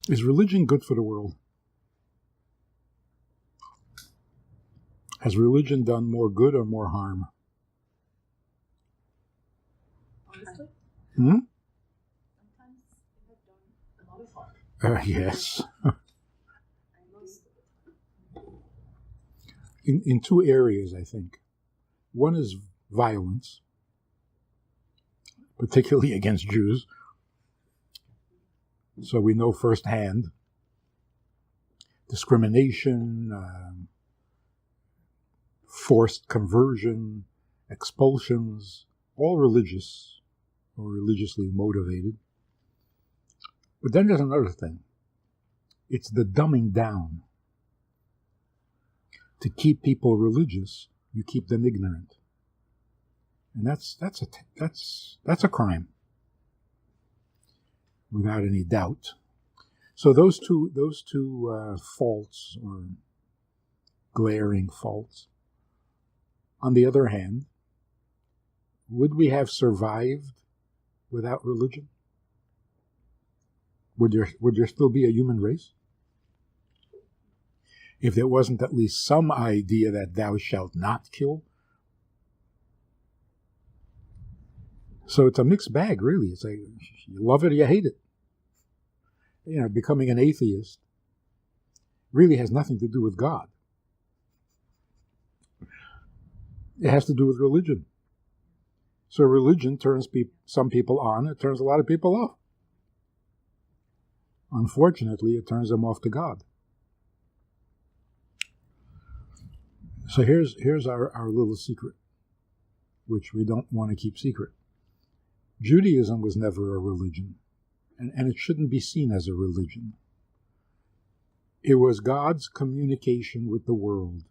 Is religion good for the world? Has religion done more good or more harm? Honestly? Hmm? Sometimes it has done a lot of harm. Yes. Most of the time. In two areas, I think. One is violence, particularly against Jews. So we know firsthand discrimination, forced conversion, expulsions, all religious or religiously motivated. But then there's another thing. It's the dumbing down. To keep people religious, you keep them ignorant. And that's a crime, without any doubt. So those two faults, or glaring faults. On the other hand, would we have survived without religion? Would there still be a human race? If there wasn't at least some idea that thou shalt not kill? So it's a mixed bag, really. It's like, you love it or you hate it. Becoming an atheist really has nothing to do with God. It has to do with religion. So religion turns some people on, it turns a lot of people off. Unfortunately, it turns them off to God. So here's our little secret, which we don't want to keep secret. Judaism was never a religion, and it shouldn't be seen as a religion. It was God's communication with the world,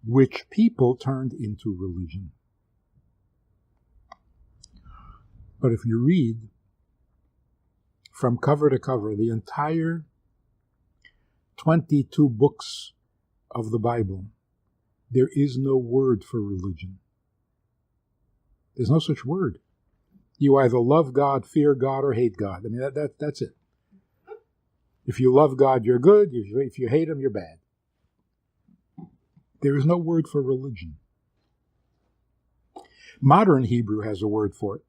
which people turned into religion. But if you read from cover to cover the entire 22 books of the Bible, there is no word for religion. There's no such word. You either love God, fear God, or hate God. I mean, that's it. If you love God, you're good. If you hate Him, you're bad. There is no word for religion. Modern Hebrew has a word for it.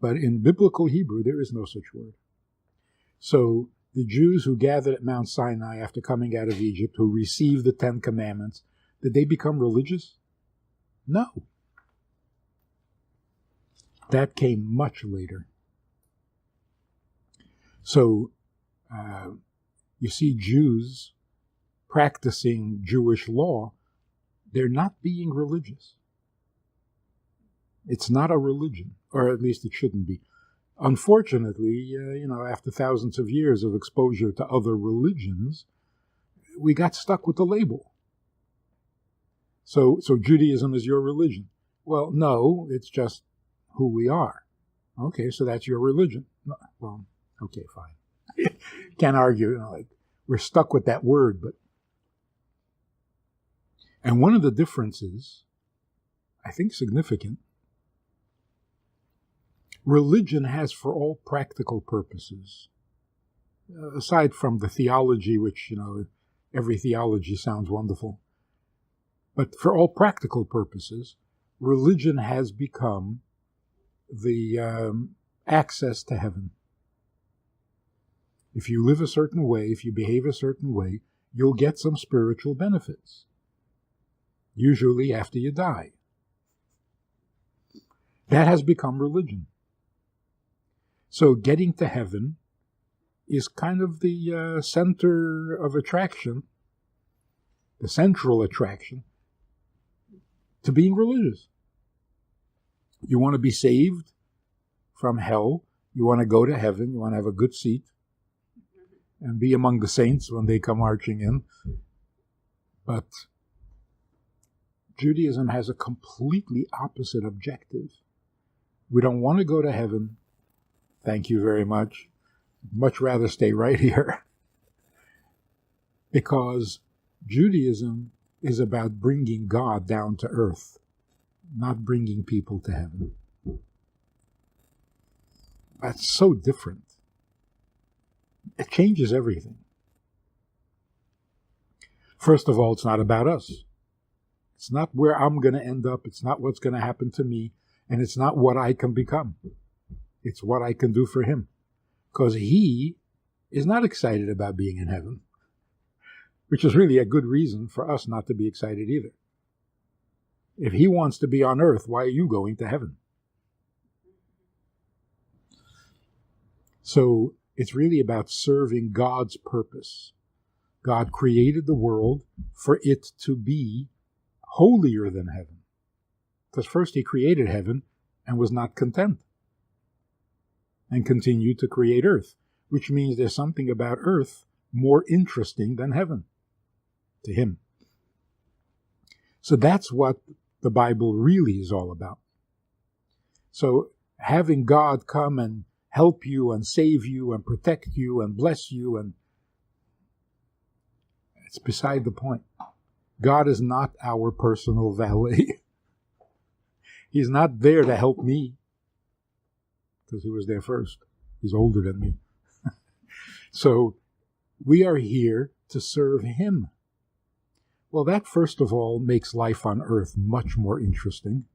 But in biblical Hebrew, there is no such word. So the Jews who gathered at Mount Sinai after coming out of Egypt, who received the 10 Commandments, did they become religious? No. That came much later. So you see Jews practicing Jewish law, they're not being religious. It's not a religion, or at least it shouldn't be. Unfortunately, after thousands of years of exposure to other religions, we got stuck with the label. So Judaism is your religion. Well, no, it's just who we are. Okay, so that's your religion. No, well, okay, fine. Can't argue. We're stuck with that word, but. And one of the differences, I think significant, religion has, for all practical purposes, aside from the theology, which, every theology sounds wonderful, but for all practical purposes, religion has become the access to heaven. If you live a certain way, if you behave a certain way, you'll get some spiritual benefits, usually after you die. That has become religion. So getting to heaven is kind of the center of attraction, the central attraction to being religious. You want to be saved from hell. You want to go to heaven. You want to have a good seat and be among the saints when they come marching in. But Judaism has a completely opposite objective. We don't want to go to heaven. Thank you very much. Much rather stay right here. Because Judaism is about bringing God down to earth, not bringing people to heaven. That's so different. it changes everything. First of all, it's not about us. It's not where I'm going to end up. It's not what's going to happen to me. And it's not what I can become. It's what I can do for him. Because he is not excited about being in heaven, which is really a good reason for us not to be excited either. If he wants to be on earth, why are you going to heaven? So it's really about serving God's purpose. God created the world for it to be holier than heaven. Because first he created heaven and was not content, and continued to create earth, which means there's something about earth more interesting than heaven to him. So that's what the Bible really is all about. So having God come and help you and save you and protect you and bless you, and it's beside the point. God is not our personal valet. He's not there to help me, because he was there first. He's older than me. So we are here to serve him. Well, that first of all makes life on earth much more interesting.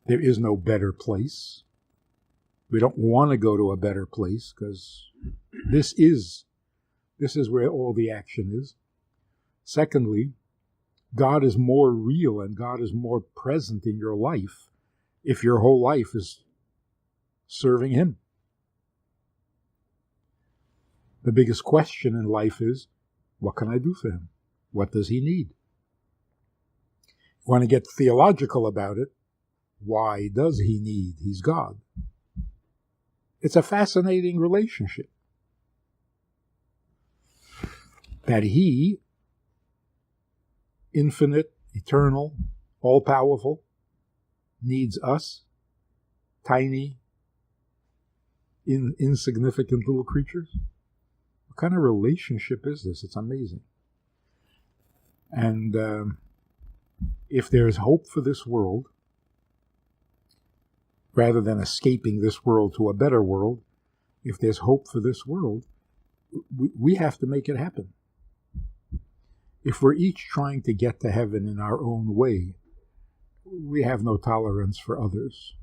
There is no better place. We don't want to go to a better place, because this is where all the action is. Secondly, God is more real and God is more present in your life if your whole life is serving him. The biggest question in life is, what can I do for him? What does he need? You want to get theological about it. Why does he need? He's God. It's a fascinating relationship. That he, infinite, eternal, all-powerful, needs us, tiny, insignificant little creatures. What kind of relationship is this? It's amazing. And if there is hope for this world, rather than escaping this world to a better world, if there's hope for this world, we have to make it happen. If we're each trying to get to heaven in our own way, we have no tolerance for others.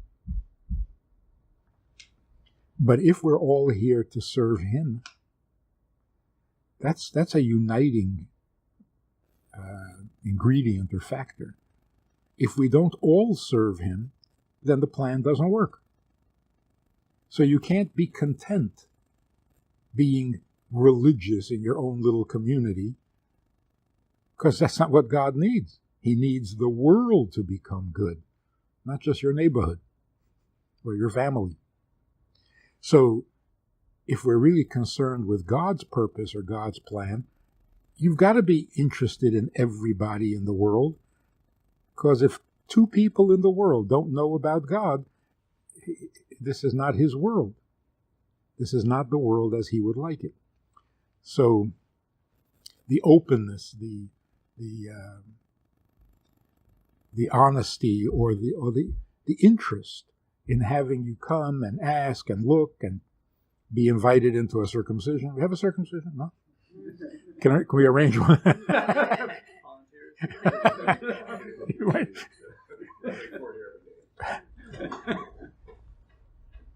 But if we're all here to serve him, that's a uniting ingredient or factor. If we don't all serve him, then the plan doesn't work. So you can't be content being religious in your own little community, because that's not what God needs. He needs the world to become good, not just your neighborhood or your family. So if we're really concerned with God's purpose or God's plan, you've got to be interested in everybody in the world, because if 2 people in the world don't know about God, this is not his world. This is not the world as he would like it. So the openness, the honesty, or the interest in having you come and ask and look and be invited into a circumcision. We have a circumcision? No? Can we arrange one?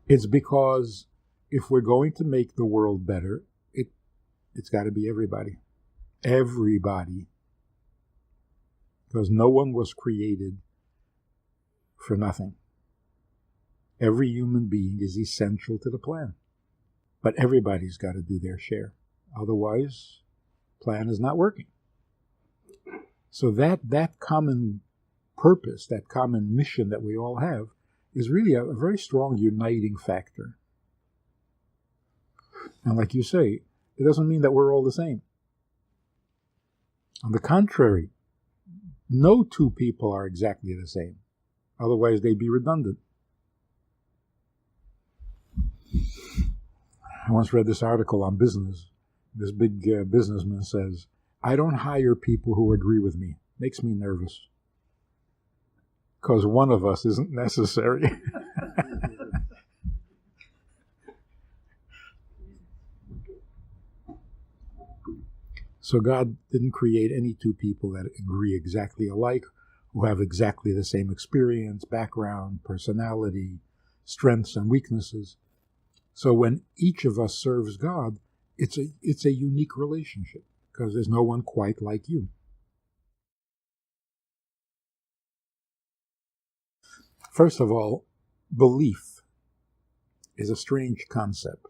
It's because if we're going to make the world better, it's got to be everybody. Everybody. Because no one was created for nothing. Every human being is essential to the plan. But everybody's got to do their share. Otherwise, plan is not working. So that common purpose, that common mission that we all have, is really a very strong uniting factor. And like you say, it doesn't mean that we're all the same. On the contrary, no 2 people are exactly the same. Otherwise, they'd be redundant. I once read this article on business. This big businessman says, I don't hire people who agree with me. Makes me nervous. Because one of us isn't necessary. So God didn't create any two people that agree exactly alike, who have exactly the same experience, background, personality, strengths and weaknesses. So when each of us serves God, it's a unique relationship, because there's no one quite like you. First of all, belief is a strange concept.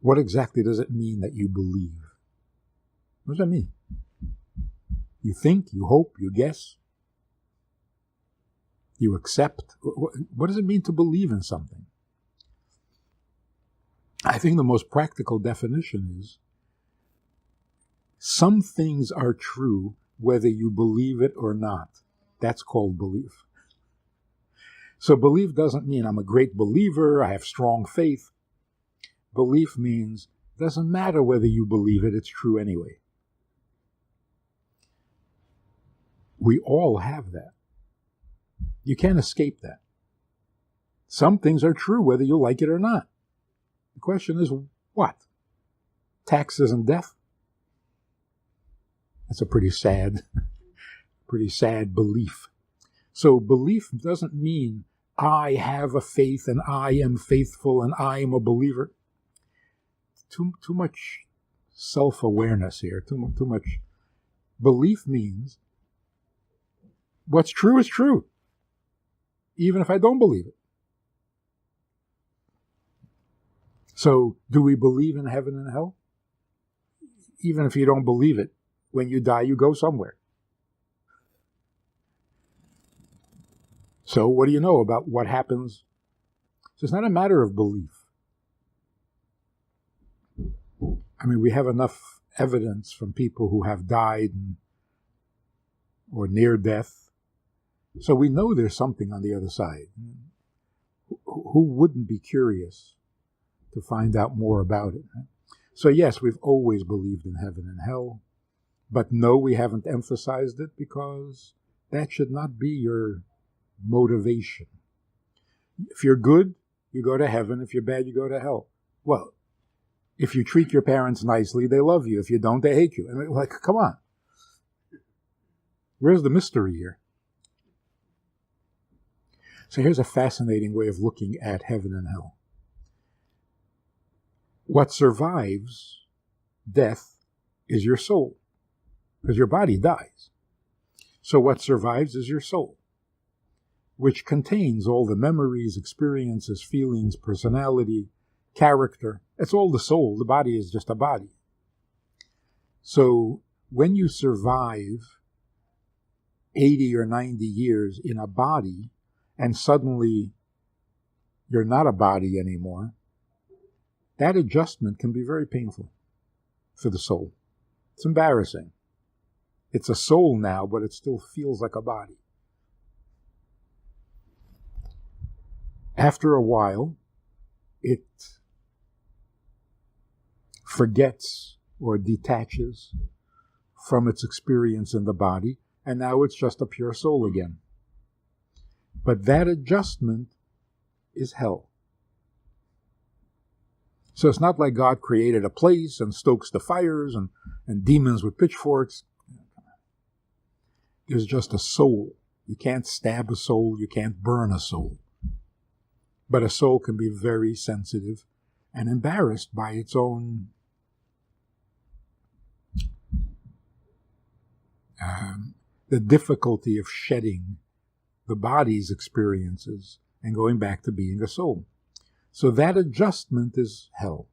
What exactly does it mean that you believe? What does that mean? You think, you hope, you guess, you accept. What does it mean to believe in something? I think the most practical definition is some things are true whether you believe it or not. That's called belief. So belief doesn't mean I'm a great believer, I have strong faith. Belief means it doesn't matter whether you believe it, it's true anyway. We all have that. You can't escape that. Some things are true whether you like it or not. The question is what? Taxes and death? That's a pretty sad belief. So belief doesn't mean I have a faith and I am faithful and I am a believer. Too much self-awareness here, too much. Belief means what's true is true, even if I don't believe it. So do we believe in heaven and hell? Even if you don't believe it, when you die, you go somewhere. So what do you know about what happens? So it's not a matter of belief. I mean, we have enough evidence from people who have died or near death. So we know there's something on the other side. Who wouldn't be curious to find out more about it? So yes, we've always believed in heaven and hell. But no, we haven't emphasized it because that should not be your motivation. If you're good, you go to heaven. If you're bad, you go to hell. Well, if you treat your parents nicely, they love you. If you don't, they hate you. I mean, like, come on. Where's the mystery here? So here's a fascinating way of looking at heaven and hell. What survives death is your soul, because your body dies. So what survives is your soul, which contains all the memories, experiences, feelings, personality, character. It's all the soul. The body is just a body. So when you survive 80 or 90 years in a body and suddenly you're not a body anymore, that adjustment can be very painful for the soul. It's embarrassing. It's a soul now, but it still feels like a body. After a while, it forgets or detaches from its experience in the body, and now it's just a pure soul again. But that adjustment is hell. So it's not like God created a place and stokes the fires and demons with pitchforks. There's just a soul. You can't stab a soul, you can't burn a soul. But a soul can be very sensitive and embarrassed by its own the difficulty of shedding the body's experiences and going back to being a soul. So that adjustment is hell.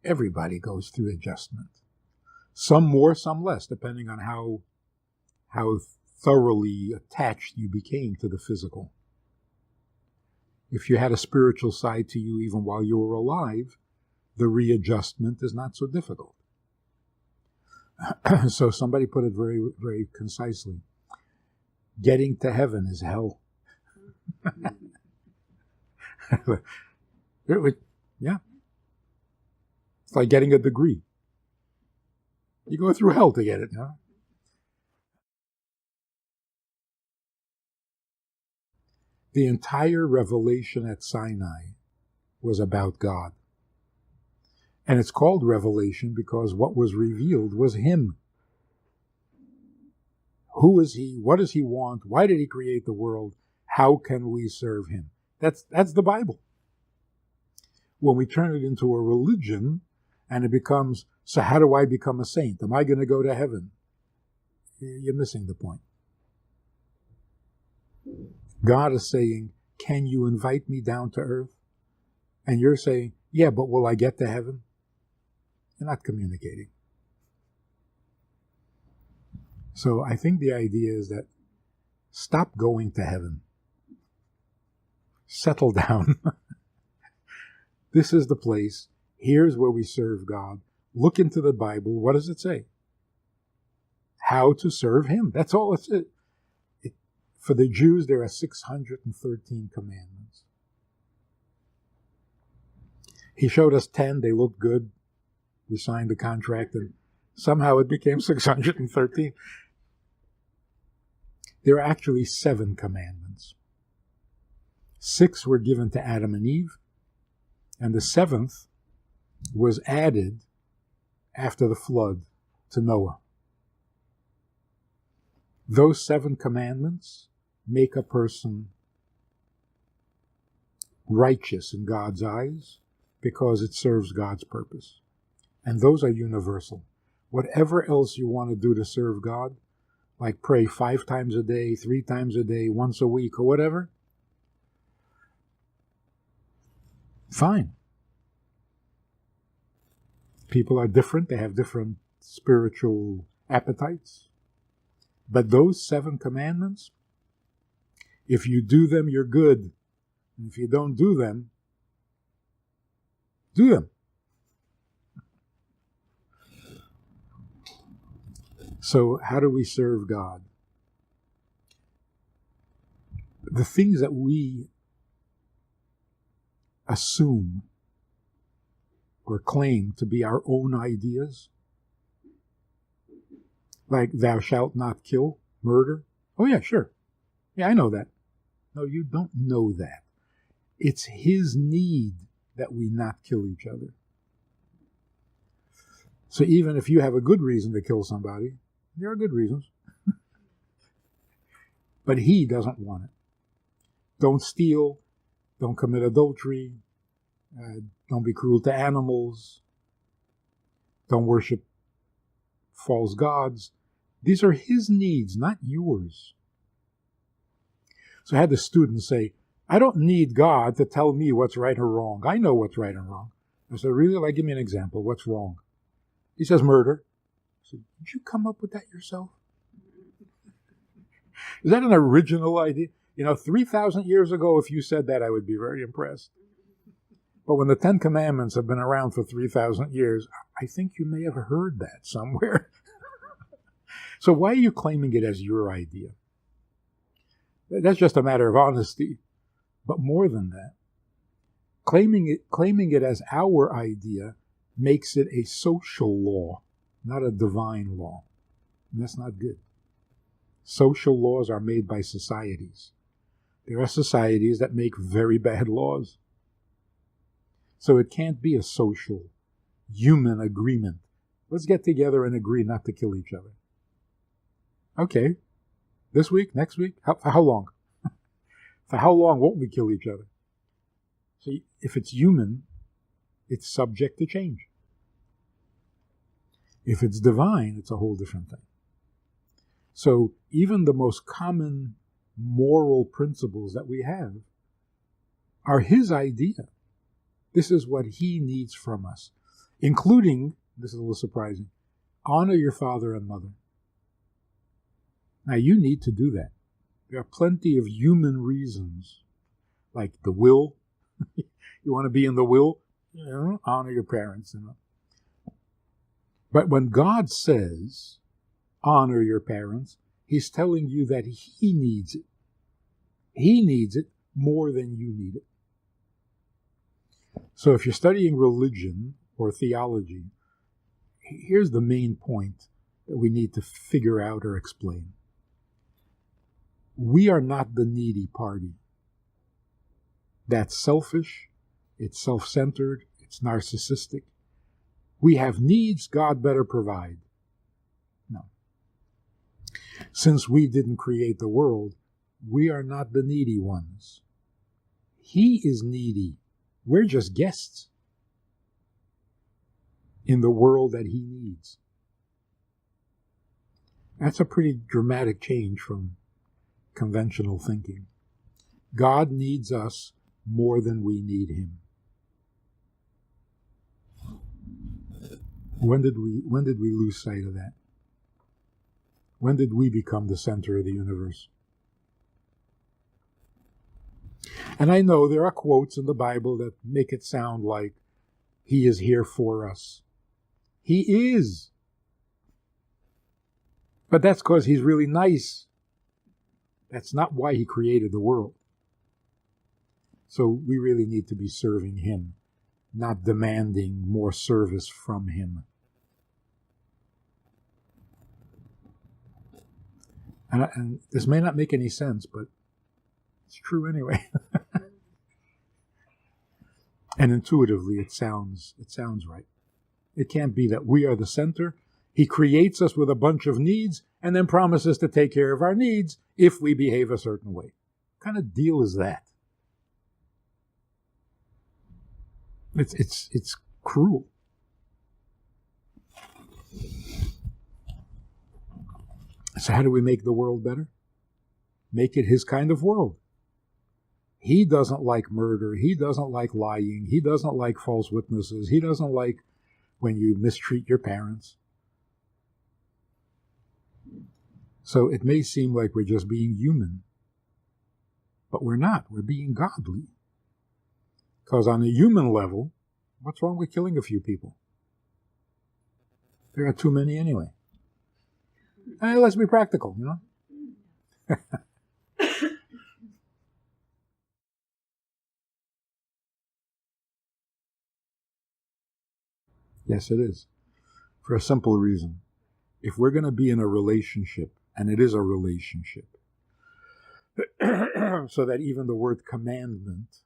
Everybody goes through adjustment. Some more, some less, depending on how thoroughly attached you became to the physical. If you had a spiritual side to you even while you were alive, the readjustment is not so difficult. So somebody put it very, very concisely. Getting to heaven is hell. Yeah. It's like getting a degree. You go through hell to get it, huh? The entire revelation at Sinai was about God. And it's called revelation because what was revealed was him. Who is he? What does he want? Why did he create the world? How can we serve him? That's the Bible. When we turn it into a religion and it becomes, so how do I become a saint? Am I going to go to heaven? You're missing the point. God is saying, can you invite me down to earth? And you're saying, yeah, but will I get to heaven? You're not communicating. So I think the idea is that stop going to heaven. Settle down. This is the place. Here's where we serve God. Look into the Bible. What does it say? How to serve him. That's all it says. For the Jews, there are 613 commandments. He showed us 10. They looked good. We signed the contract, and somehow it became 613. There are actually 7 commandments. 6 were given to Adam and Eve, and the 7th was added after the flood to Noah. Those 7 commandments make a person righteous in God's eyes because it serves God's purpose. And those are universal. Whatever else you want to do to serve God, like pray 5 times a day, 3 times a day, once a week, or whatever, fine. People are different. They have different spiritual appetites. But those 7 commandments, if you do them, you're good. And if you don't do them, do them. So how do we serve God? The things that we assume or claim to be our own ideas, like thou shalt not kill, murder. Oh yeah, sure. Yeah, I know that. No, you don't know that. It's his need that we not kill each other. So even if you have a good reason to kill somebody, there are good reasons. But he doesn't want it. Don't steal. Don't commit adultery. Don't be cruel to animals. Don't worship false gods. These are his needs, not yours. So I had the student say, I don't need God to tell me what's right or wrong. I know what's right and wrong. I said, really? Like, give me an example. What's wrong? He says, murder. I said, did you come up with that yourself? Is that an original idea? 3,000 years ago, if you said that, I would be very impressed. But when the 10 Commandments have been around for 3,000 years, I think you may have heard that somewhere. So why are you claiming it as your idea? That's just a matter of honesty. But more than that, claiming it as our idea makes it a social law, not a divine law. And that's not good. Social laws are made by societies. There are societies that make very bad laws. So it can't be a social, human agreement. Let's get together and agree not to kill each other. Okay. This week? Next week? For how long? For how long won't we kill each other? So if it's human, it's subject to change. If it's divine, it's a whole different thing. So even the most common moral principles that we have are his idea. This is what he needs from us, including, this is a little surprising, honor your father and mother. Now you need to do that. There are plenty of human reasons, like the will. You want to be in the will? Honor your parents. But when God says, honor your parents, he's telling you that he needs it. He needs it more than you need it. So if you're studying religion or theology, here's the main point that we need to figure out or explain. We are not the needy party. That's selfish, it's self-centered, it's narcissistic. We have needs, God better provide. No. Since we didn't create the world, we are not the needy ones. He is needy. We're just guests in the world that he needs. That's a pretty dramatic change from conventional thinking. God needs us more than we need him. When did we lose sight of that? When did we become the center of the universe? And I know there are quotes in the Bible that make it sound like he is here for us. He is. But that's because he's really nice. That's not why he created the world. So we really need to be serving him, not demanding more service from him. And this may not make any sense, but it's true anyway. And intuitively, it sounds right. It can't be that we are the center. He creates us with a bunch of needs and then promises to take care of our needs if we behave a certain way. What kind of deal is that? It's cruel. So how do we make the world better? Make it his kind of world. He doesn't like murder. He doesn't like lying. He doesn't like false witnesses. He doesn't like when you mistreat your parents. So it may seem like we're just being human, but we're not. We're being godly. Because on a human level, what's wrong with killing a few people? There are too many anyway. Let's be practical, you know? Yes, it is. For a simple reason. If we're going to be in a relationship, and it is a relationship, so that even the word commandment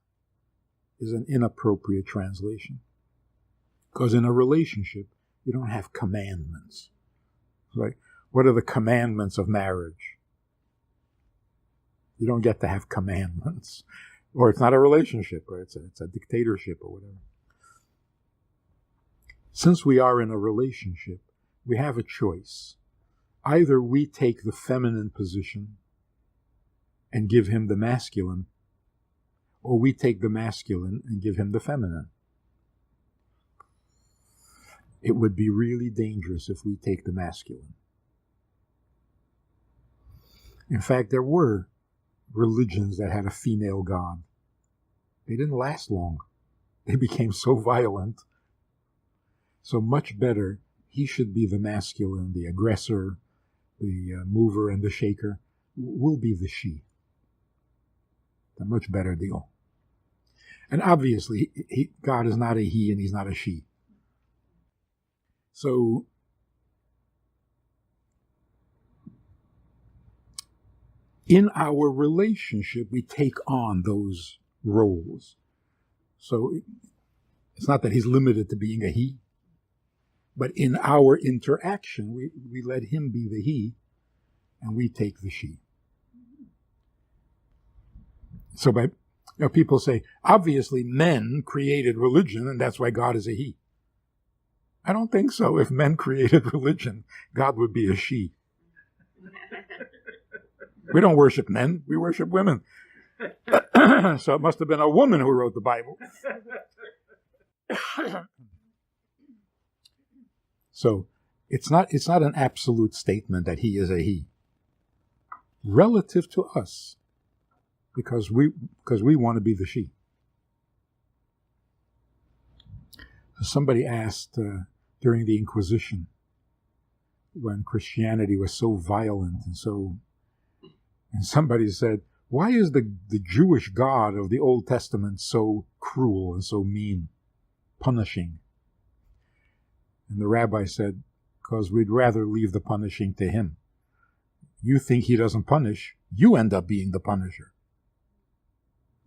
is an inappropriate translation. Because in a relationship, you don't have commandments. Like, what are the commandments of marriage? You don't get to have commandments. Or it's not a relationship, or it's a dictatorship or whatever. Since we are in a relationship, we have a choice. Either we take the feminine position and give him the masculine, or we take the masculine and give him the feminine. It would be really dangerous if we take the masculine. In fact, there were religions that had a female god. They didn't last long. They became so violent. So much better, he should be the masculine, the aggressor, the mover and the shaker. We'll be the she. A much better deal. And obviously, God is not a he and he's not a she. So, in our relationship, we take on those roles. So, it's not that he's limited to being a he, but in our interaction, we let him be the he, and we take the she. So people say, obviously men created religion, and that's why God is a he. I don't think so. If men created religion, God would be a she. We don't worship men, we worship women. So it must have been a woman who wrote the Bible. So it's not an absolute statement that he is a he. Relative to us, because we want to be the she. Somebody asked during the Inquisition, when Christianity was so violent and somebody said, why is the Jewish God of the Old Testament so cruel and so mean, punishing? And the rabbi said, because we'd rather leave the punishing to him. You think he doesn't punish, you end up being the punisher.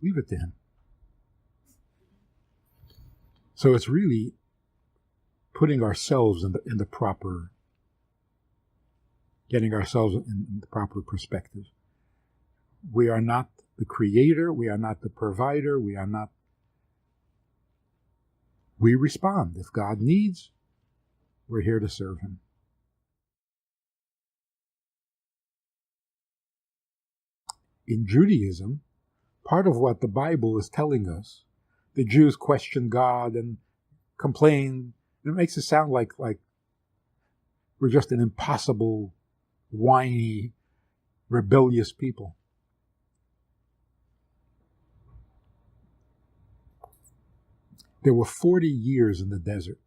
Leave it to him. So it's really putting ourselves in the proper, getting ourselves in the proper perspective. We are not the creator, we are not the provider, we respond. If God needs, we're here to serve him. In Judaism, part of what the Bible is telling us, the Jews question God and complain. It makes it sound like we're just an impossible, whiny, rebellious people. There were 40 years in the desert.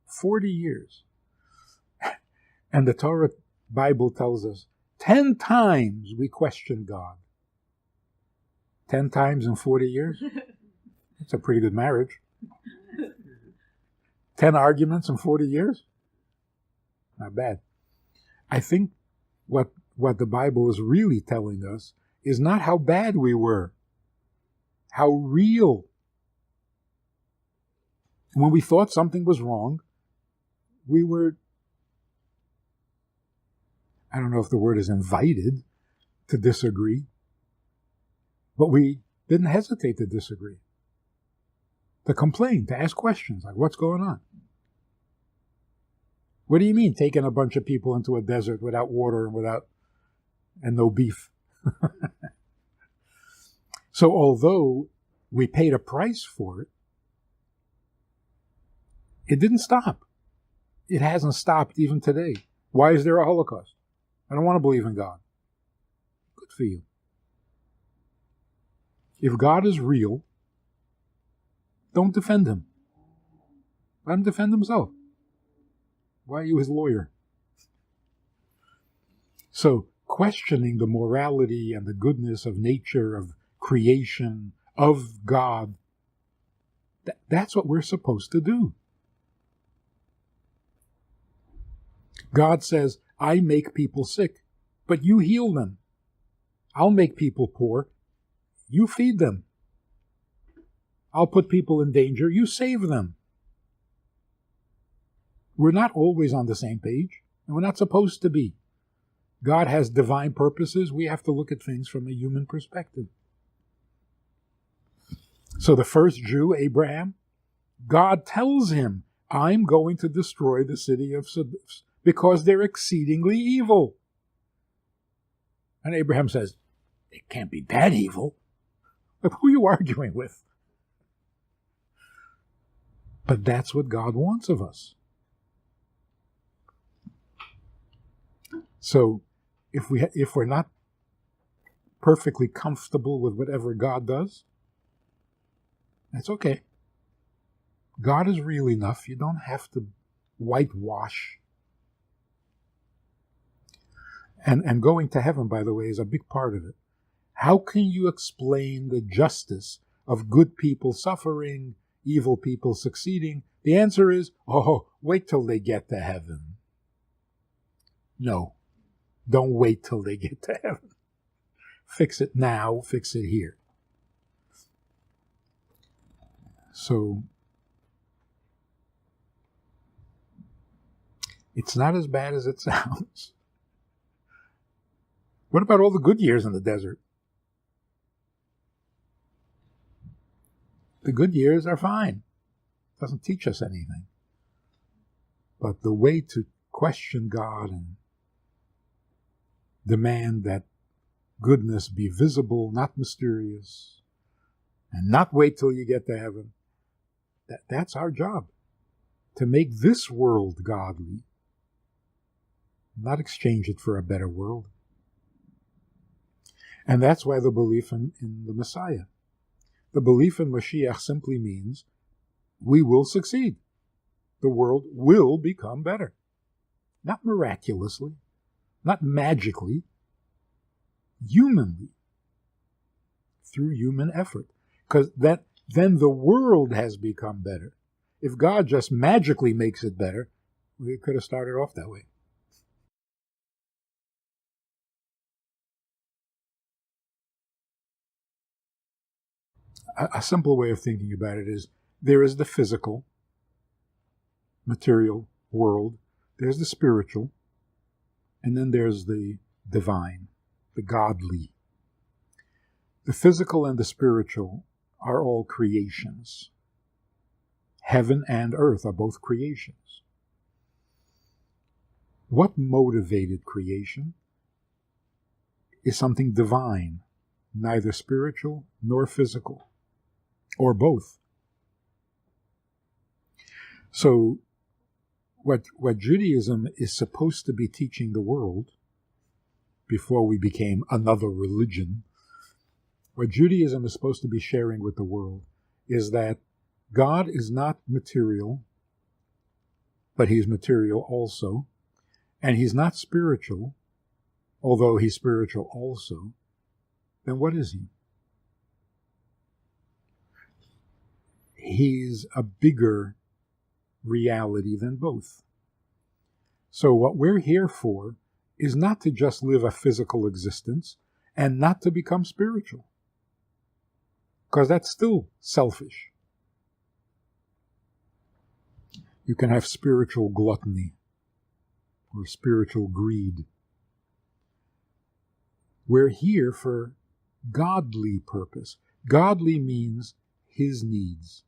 40 years. And the Torah Bible tells us 10 times we questioned God. 10 times in 40 years? That's a pretty good marriage. 10 arguments in 40 years? Not bad. I think what the Bible is really telling us is not how bad we were, how real. When we thought something was wrong, we were, I don't know if the word is invited to disagree, but we didn't hesitate to disagree, to complain, to ask questions like, what's going on? What do you mean taking a bunch of people into a desert without water and no beef? So although we paid a price for it, it didn't stop. It hasn't stopped even today. Why is there a Holocaust? I don't want to believe in God. Good for you. If God is real, don't defend him. Let him defend himself. Why are you his lawyer? So, questioning the morality and the goodness of nature, of creation, of God, that's what we're supposed to do. God says, I make people sick, but you heal them. I'll make people poor. You feed them. I'll put people in danger. You save them. We're not always on the same page, and we're not supposed to be. God has divine purposes. We have to look at things from a human perspective. So the first Jew, Abraham, God tells him, I'm going to destroy the city of Sodom because they're exceedingly evil. And Abraham says, it can't be that evil. Like, who are you arguing with? But that's what God wants of us. So if we're not perfectly comfortable with whatever God does, that's okay. God is real enough. You don't have to whitewash. And going to heaven, by the way, is a big part of it. How can you explain the justice of good people suffering, evil people succeeding? The answer is, wait till they get to heaven. No, don't wait till they get to heaven. Fix it now, fix it here. So, it's not as bad as it sounds. What about all the good years in the desert? The good years are fine. It doesn't teach us anything. But the way to question God and demand that goodness be visible, not mysterious, and not wait till you get to heaven, that's our job. To make this world godly, not exchange it for a better world. And that's why the belief in the Messiah. The belief in Mashiach simply means we will succeed. The world will become better. Not miraculously, not magically, humanly, through human effort. Because then the world has become better. If God just magically makes it better, we could have started off that way. A simple way of thinking about it is there is the physical, material world, there's the spiritual, and then there's the divine, the godly. The physical and the spiritual are all creations. Heaven and earth are both creations. What motivated creation is something divine, neither spiritual nor physical, or both. So what Judaism is supposed to be teaching the world, before we became another religion, what Judaism is supposed to be sharing with the world is that God is not material, but he's material also, and he's not spiritual, although he's spiritual also. Then what is he? He's a bigger reality than both. So what we're here for is not to just live a physical existence and not to become spiritual, because that's still selfish. You can have spiritual gluttony or spiritual greed. We're here for godly purpose. Godly means his needs.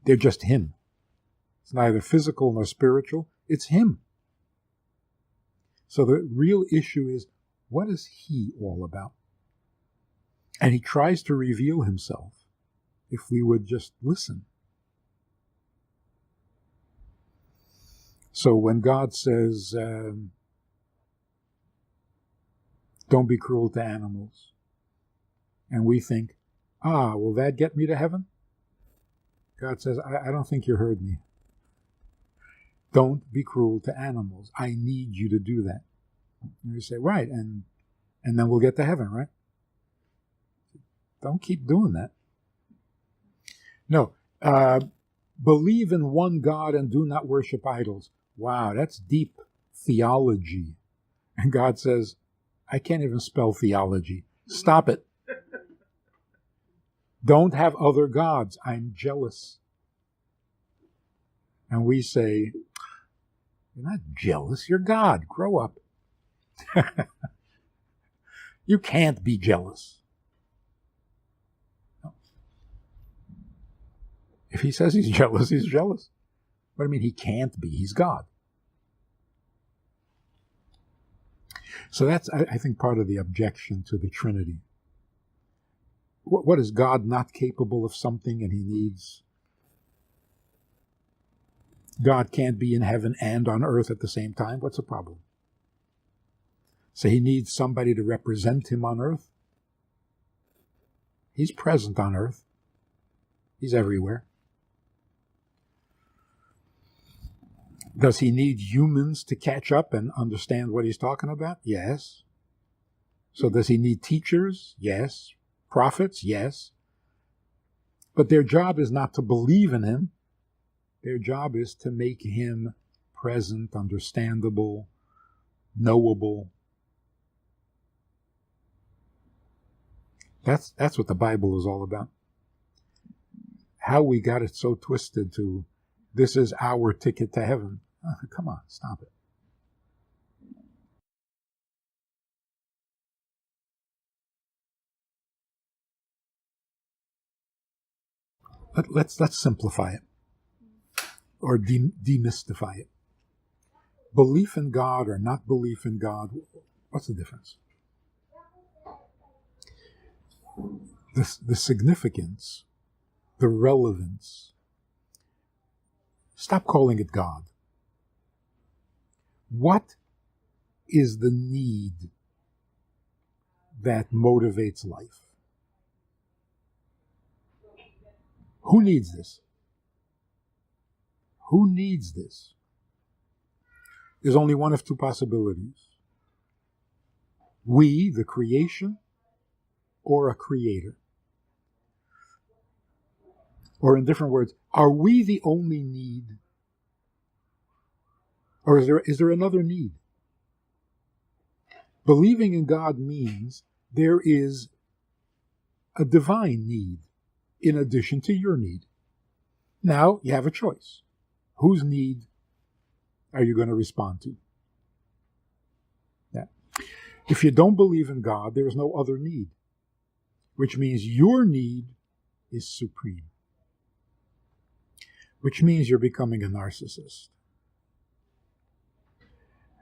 They're just him. It's neither physical nor spiritual. It's him. So the real issue is, what is he all about? And he tries to reveal himself if we would just listen. So when God says, don't be cruel to animals, and we think, will that get me to heaven? God says, I don't think you heard me. Don't be cruel to animals. I need you to do that. And you say, right, and then we'll get to heaven, right? Don't keep doing that. No, believe in one God and do not worship idols. Wow, that's deep theology. And God says, I can't even spell theology. Stop it. Don't have other gods. I'm jealous. And we say, you're not jealous. You're God. Grow up. You can't be jealous. No. If he says he's jealous, he's jealous. But I mean, he can't be. He's God. So that's, I think, part of the objection to the Trinity. What is God not capable of something and he needs? God can't be in heaven and on earth at the same time. What's the problem? So he needs somebody to represent him on earth. He's present on earth. He's everywhere. Does he need humans to catch up and understand what he's talking about? Yes. So does he need teachers? Yes. Prophets? Yes. But their job is not to believe in him. Their job is to make him present, understandable, knowable. That's what the Bible is all about. How we got it so twisted to, this is our ticket to heaven. Come on, stop it. Let's simplify it, or demystify it. Belief in God or not belief in God, what's the difference? The significance, the relevance. Stop calling it God. What is the need that motivates life? Who needs this? Who needs this? There's only one of two possibilities. We, the creation, or a creator. Or in different words, are we the only need? Or is there another need? Believing in God means there is a divine need in addition to your need. Now you have a choice. Whose need are you going to respond to? Yeah. If you don't believe in God, there is no other need, which means your need is supreme, which means you're becoming a narcissist.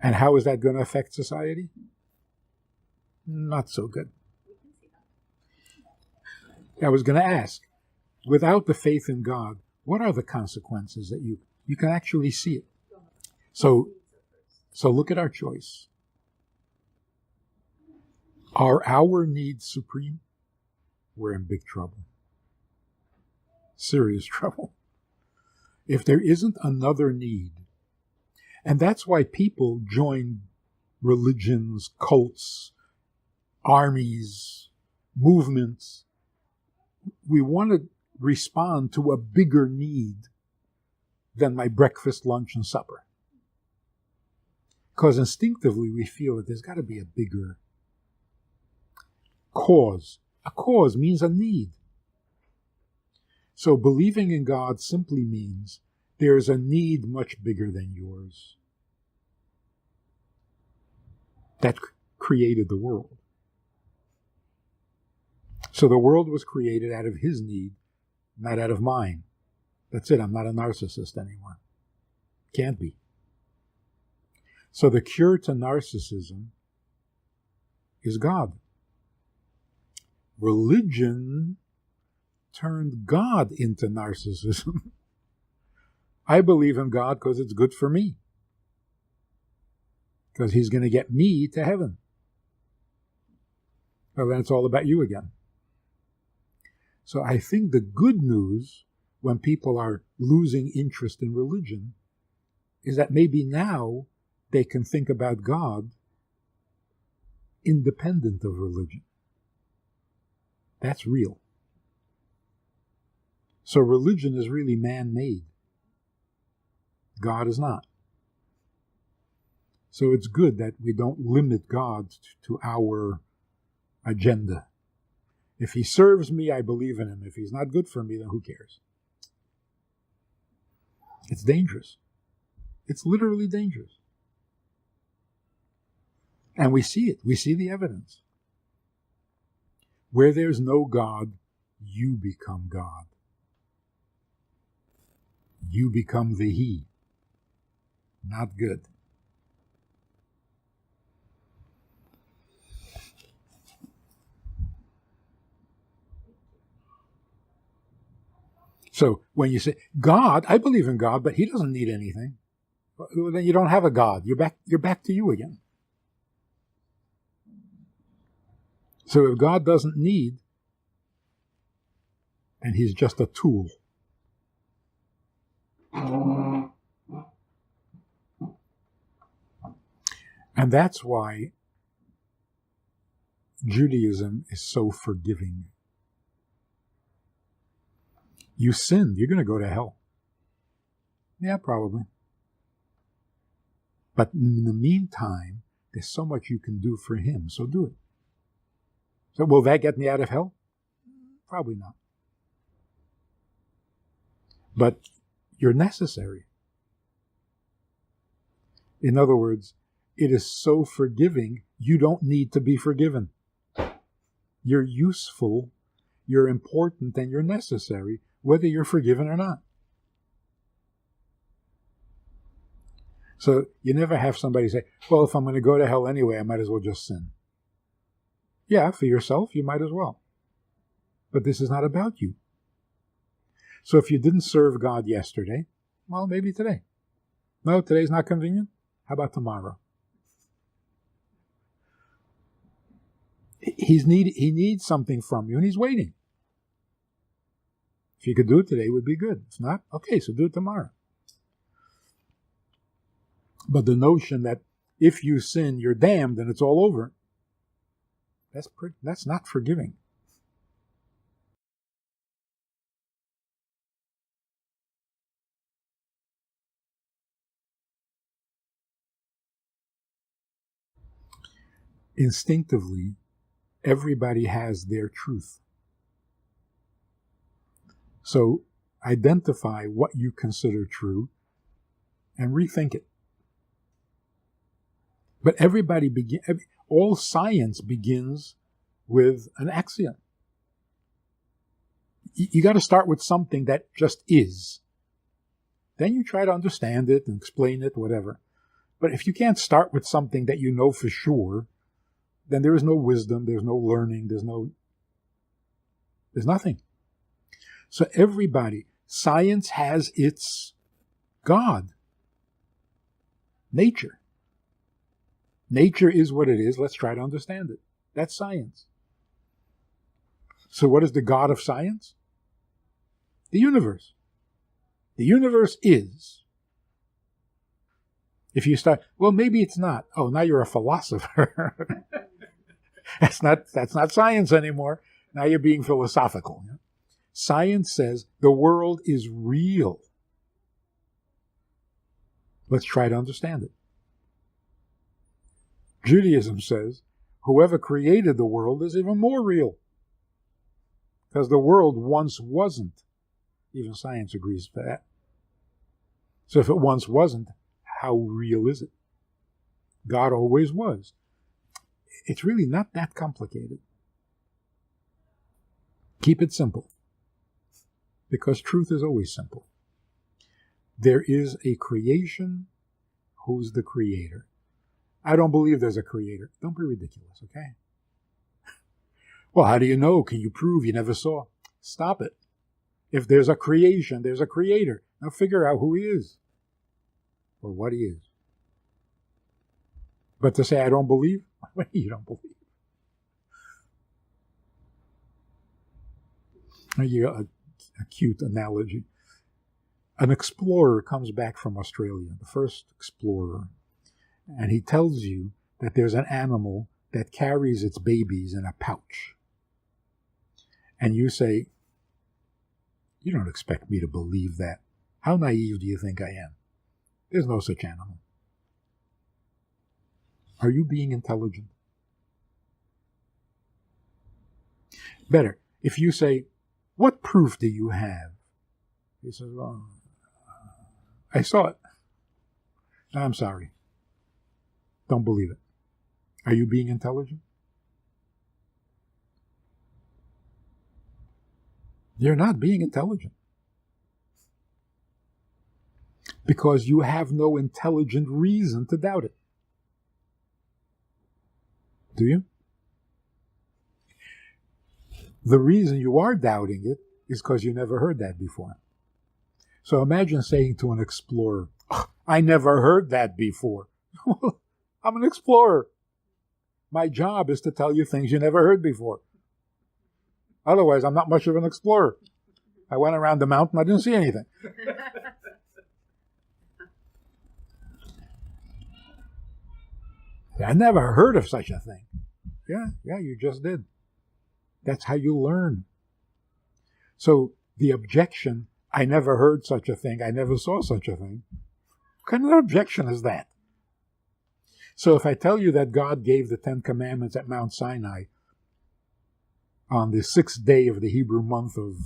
And how is that going to affect society? Not so good. I was going to ask, without the faith in God, what are the consequences that you can actually see it? So look at our choice. Are our needs supreme? We're in big trouble. Serious trouble. If there isn't another need, and that's why people join religions, cults, armies, movements. We want to respond to a bigger need than my breakfast, lunch, and supper. Because instinctively we feel that there's got to be a bigger cause. A cause means a need. So believing in God simply means there's a need much bigger than yours that created the world. So the world was created out of his need, not out of mine. That's it, I'm not a narcissist anymore. Can't be. So the cure to narcissism is God. Religion turned God into narcissism. I believe in God because it's good for me. Because he's going to get me to heaven. Well, then it's all about you again. So I think the good news when people are losing interest in religion is that maybe now they can think about God independent of religion. That's real. So religion is really man-made. God is not. So it's good that we don't limit God to our agenda. If he serves me, I believe in him. If he's not good for me, then who cares? It's dangerous. It's literally dangerous. And we see it. We see the evidence. Where there's no God, you become God. You become the he. Not good. So when you say, God, I believe in God, but he doesn't need anything. Well, then you don't have a God. You're back to you again. So if God doesn't need, and he's just a tool. And that's why Judaism is so forgiving. You sinned, you're going to go to hell. Yeah, probably. But in the meantime, there's so much you can do for him, so do it. So will that get me out of hell? Probably not. But you're necessary. In other words, it is so forgiving, you don't need to be forgiven. You're useful, you're important, and you're necessary, whether you're forgiven or not. So you never have somebody say, well, if I'm going to go to hell anyway, I might as well just sin. Yeah, for yourself, you might as well. But this is not about you. So if you didn't serve God yesterday, well, maybe today. No, today's not convenient. How about tomorrow? He needs something from you, and he's waiting. If you could do it today, it would be good. If not, okay, so do it tomorrow. But the notion that if you sin, you're damned and it's all over, that's not forgiving. Instinctively, everybody has their truth. So identify what you consider true, and rethink it. But all science begins with an axiom. You got to start with something that just is. Then you try to understand it and explain it, whatever. But if you can't start with something that you know for sure, then there is no wisdom, there's no learning, there's nothing. So science has its God, nature. Nature is what it is. Let's try to understand it. That's science. So what is the God of science? The universe. The universe is. If you start, well, maybe it's not. Oh, now you're a philosopher. That's not science anymore. Now you're being philosophical. Science says the world is real. Let's try to understand it. Judaism says whoever created the world is even more real. Because the world once wasn't. Even science agrees with that. So if it once wasn't, how real is it? God always was. It's really not that complicated. Keep it simple. Because truth is always simple. There is a creation. Who's the creator? I don't believe there's a creator. Don't be ridiculous, okay? Well, how do you know? Can you prove you never saw? Stop it. If there's a creation, there's a creator. Now figure out who he is. Or what he is. But to say I don't believe? What do you don't believe? A cute analogy. An explorer comes back from Australia, the first explorer, and he tells you that there's an animal that carries its babies in a pouch. And you say, you don't expect me to believe that. How naive do you think I am? There's no such animal. Are you being intelligent? Better, if you say, what proof do you have? He says, well, I saw it. I'm sorry. Don't believe it. Are you being intelligent? You're not being intelligent. Because you have no intelligent reason to doubt it. Do you? The reason you are doubting it is because you never heard that before. So imagine saying to an explorer, oh, I never heard that before. I'm an explorer. My job is to tell you things you never heard before. Otherwise, I'm not much of an explorer. I went around the mountain, I didn't see anything. I never heard of such a thing. Yeah, you just did. That's how you learn. So the objection, I never heard such a thing, I never saw such a thing. What kind of objection is that? So if I tell you that God gave the 10 Commandments at Mount Sinai on the 6th day of the Hebrew month of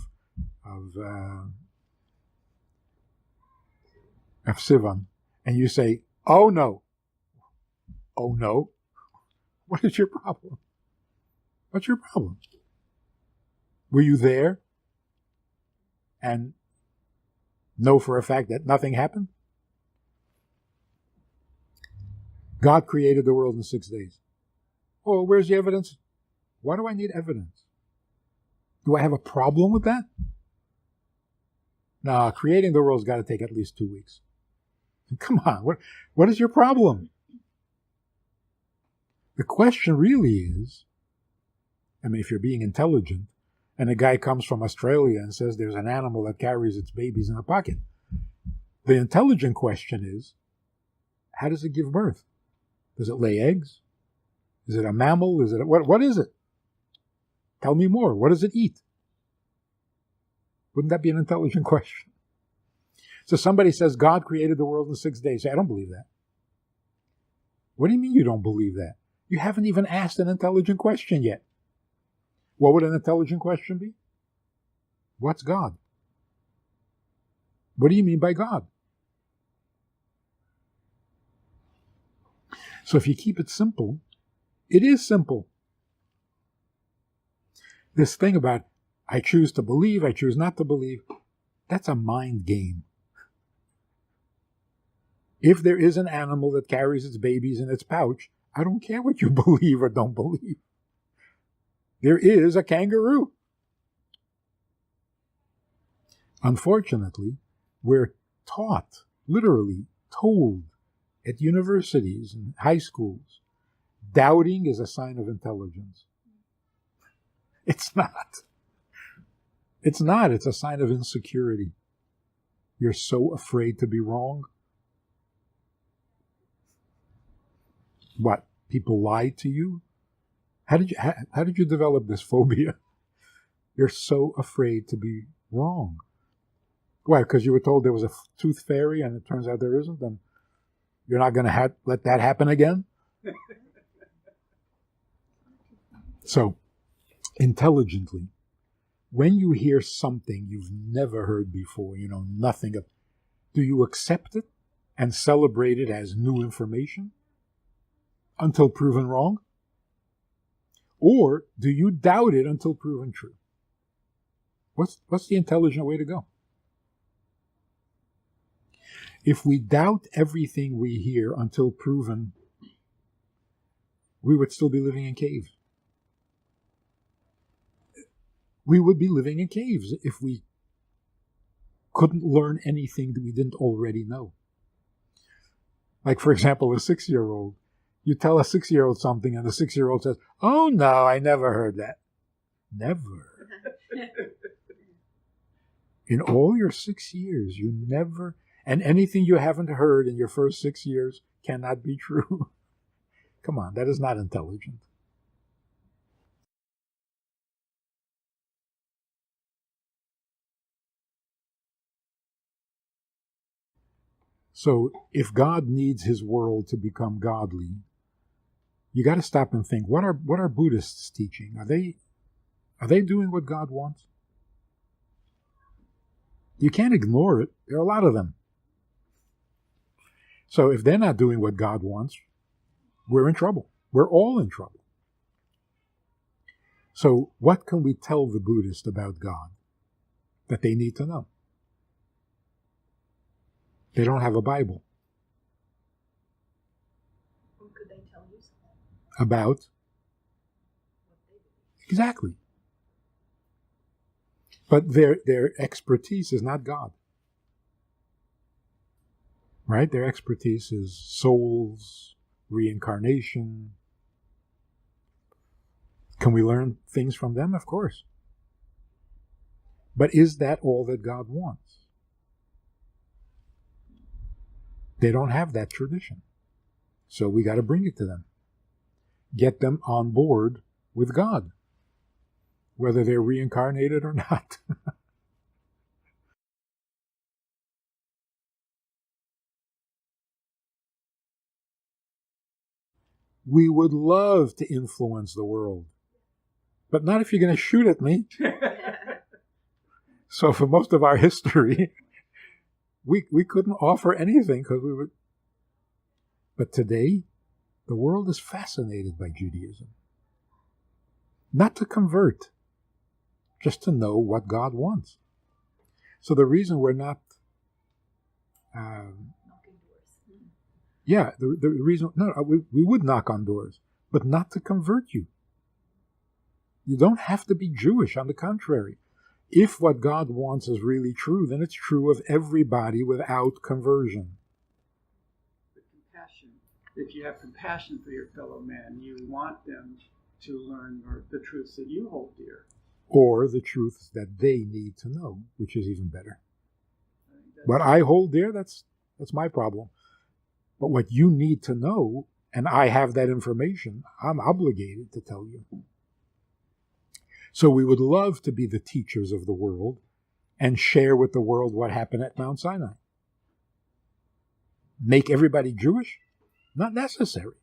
Sivan, and you say, oh no, what is your problem? What's your problem? Were you there and know for a fact that nothing happened? God created the world in 6 days. Oh, where's the evidence? Why do I need evidence? Do I have a problem with that? Nah, creating the world's got to take at least 2 weeks. Come on, what is your problem? The question really is, if you're being intelligent, and a guy comes from Australia and says there's an animal that carries its babies in a pocket, the intelligent question is, how does it give birth? Does it lay eggs? Is it a mammal? Is it what is it? Tell me more. What does it eat? Wouldn't that be an intelligent question? So somebody says God created the world in 6 days. I don't believe that. What do you mean you don't believe that? You haven't even asked an intelligent question yet. What would an intelligent question be? What's God? What do you mean by God? So if you keep it simple, it is simple. This thing about, I choose to believe, I choose not to believe, that's a mind game. If there is an animal that carries its babies in its pouch, I don't care what you believe or don't believe. There is a kangaroo. Unfortunately, we're taught, literally told, at universities and high schools, doubting is a sign of intelligence. It's not. It's not. It's a sign of insecurity. You're so afraid to be wrong. What? People lied to you? How did you develop this phobia? You're so afraid to be wrong. Why? Because you were told there was a tooth fairy and it turns out there isn't, and you're not going to let that happen again? So, intelligently, when you hear something you've never heard before, you know nothing of, do you accept it and celebrate it as new information until proven wrong? Or do you doubt it until proven true? What's the intelligent way to go? If we doubt everything we hear until proven, we would still be living in caves. We would be living in caves if we couldn't learn anything that we didn't already know. Like, for example, a 6-year-old. You tell a 6-year-old something and the 6-year-old says, "Oh no, I never heard that." Never. In all your 6 years, you never, and anything you haven't heard in your first 6 years cannot be true. Come on, that is not intelligent. So if God needs his world to become godly, you got to stop and think, what are Buddhists teaching? Are they doing what God wants? You can't ignore it. There are a lot of them. So if they're not doing what God wants, we're in trouble. We're all in trouble. So what can we tell the Buddhist about God that they need to know? They don't have a Bible. What could they tell you something? About? Exactly. But their expertise is not God. Right? Their expertise is souls, reincarnation. Can we learn things from them? Of course. But is that all that God wants? They don't have that tradition. So we got to bring it to them. Get them on board with God, whether they're reincarnated or not. We would love to influence the world, but not if you're going to shoot at me. So for most of our history, we couldn't offer anything because we would. But today, the world is fascinated by Judaism. Not to convert, just to know what God wants. So the reason we're not, the reason, we would knock on doors, but not to convert you. You don't have to be Jewish, on the contrary. If what God wants is really true, then it's true of everybody without conversion. The compassion. If you have compassion for your fellow man, you want them to learn the truths that you hold dear. Or the truths that they need to know, which is even better. What I hold dear, that's my problem. But what you need to know, and I have that information, I'm obligated to tell you. So we would love to be the teachers of the world and share with the world what happened at Mount Sinai. Make everybody Jewish? Not necessary.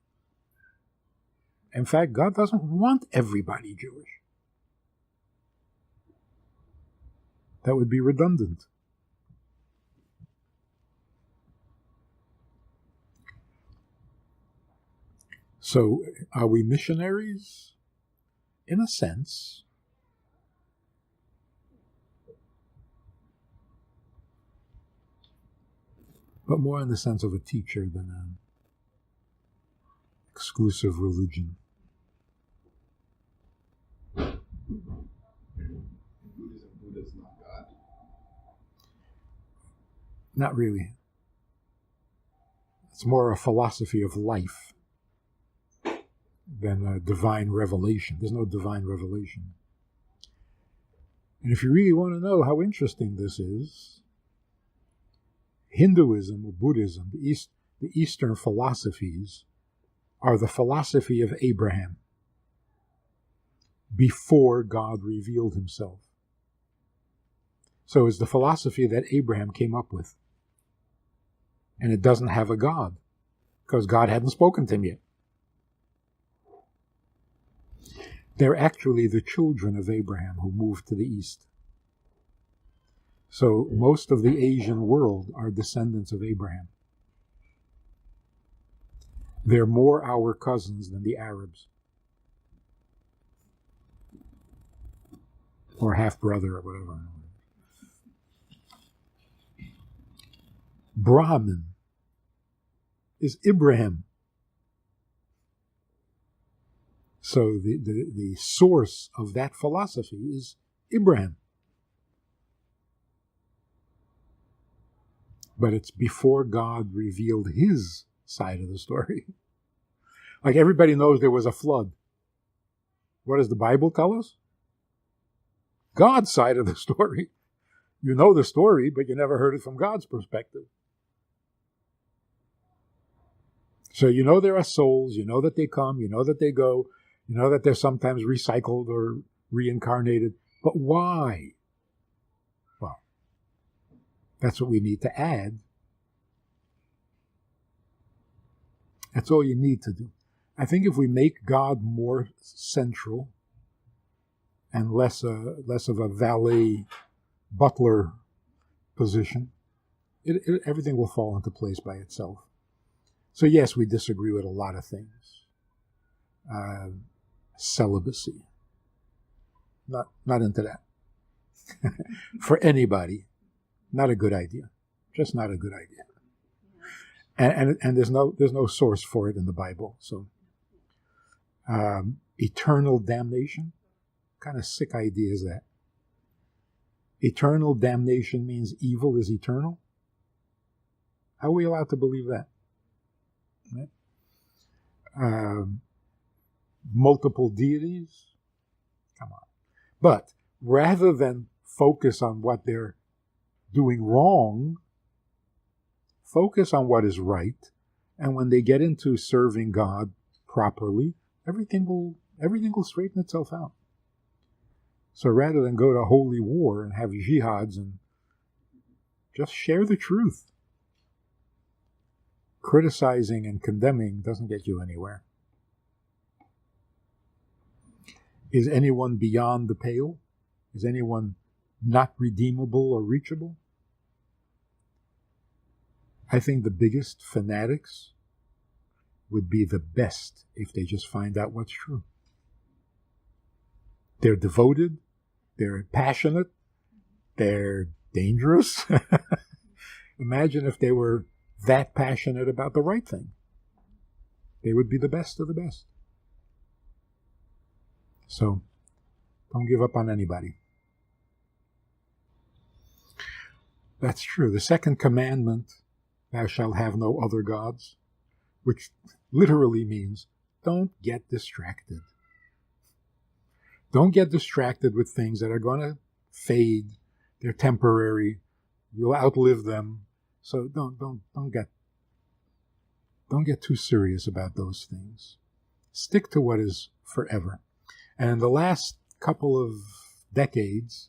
In fact, God doesn't want everybody Jewish. That would be redundant. So, are we missionaries? In a sense. But more in the sense of a teacher than an exclusive religion. Buddha's not God. Not really. It's more a philosophy of life than a divine revelation. There's no divine revelation. And if you really want to know how interesting this is, Hinduism or Buddhism, the Eastern philosophies, are the philosophy of Abraham before God revealed himself. So it's the philosophy that Abraham came up with. And it doesn't have a God, because God hadn't spoken to him yet. They're actually the children of Abraham who moved to the East. So most of the Asian world are descendants of Abraham. They're more our cousins than the Arabs. Or half-brother or whatever. Brahman is Ibrahim. So the source of that philosophy is Ibrahim. But it's before God revealed his side of the story. Like everybody knows there was a flood. What does the Bible tell us? God's side of the story. You know the story, but you never heard it from God's perspective. So you know there are souls, you know that they come, you know that they go, you know that they're sometimes recycled or reincarnated. But why? Well, that's what we need to add. That's all you need to do. I think if we make God more central and less of a valet butler position, everything will fall into place by itself. So yes, we disagree with a lot of things. Celibacy. Not into that. For anybody, not a good idea. Just not a good idea. And there's no source for it in the Bible. So eternal damnation, what kind of sick idea is that? Eternal damnation means evil is eternal? How are we allowed to believe that? Right? Multiple deities? Come on. But rather than focus on what they're doing wrong, focus on what is right, and when they get into serving God properly, everything will straighten itself out. So rather than go to holy war and have jihads and just share the truth. Criticizing and condemning doesn't get you anywhere. Is anyone beyond the pale? Is anyone not redeemable or reachable? I think the biggest fanatics would be the best if they just find out what's true. They're devoted, they're passionate, they're dangerous. Imagine if they were that passionate about the right thing. They would be the best of the best. So, don't give up on anybody. That's true. The second commandment, thou shalt have no other gods, which literally means don't get distracted. Don't get distracted with things that are going to fade. They're temporary. You'll outlive them. So don't get too serious about those things. Stick to what is forever. And in the last couple of decades,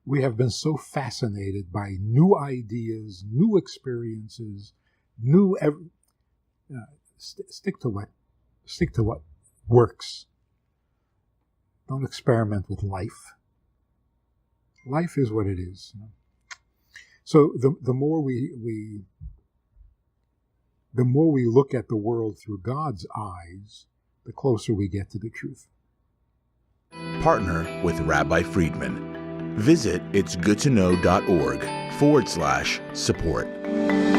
we have been so fascinated by new ideas, new experiences, stick to what works. Don't experiment with life. Life is what it is. So the more we look at the world through God's eyes, the closer we get to the truth. Partner with Rabbi Friedman. Visit itsgoodtoknow.org/support.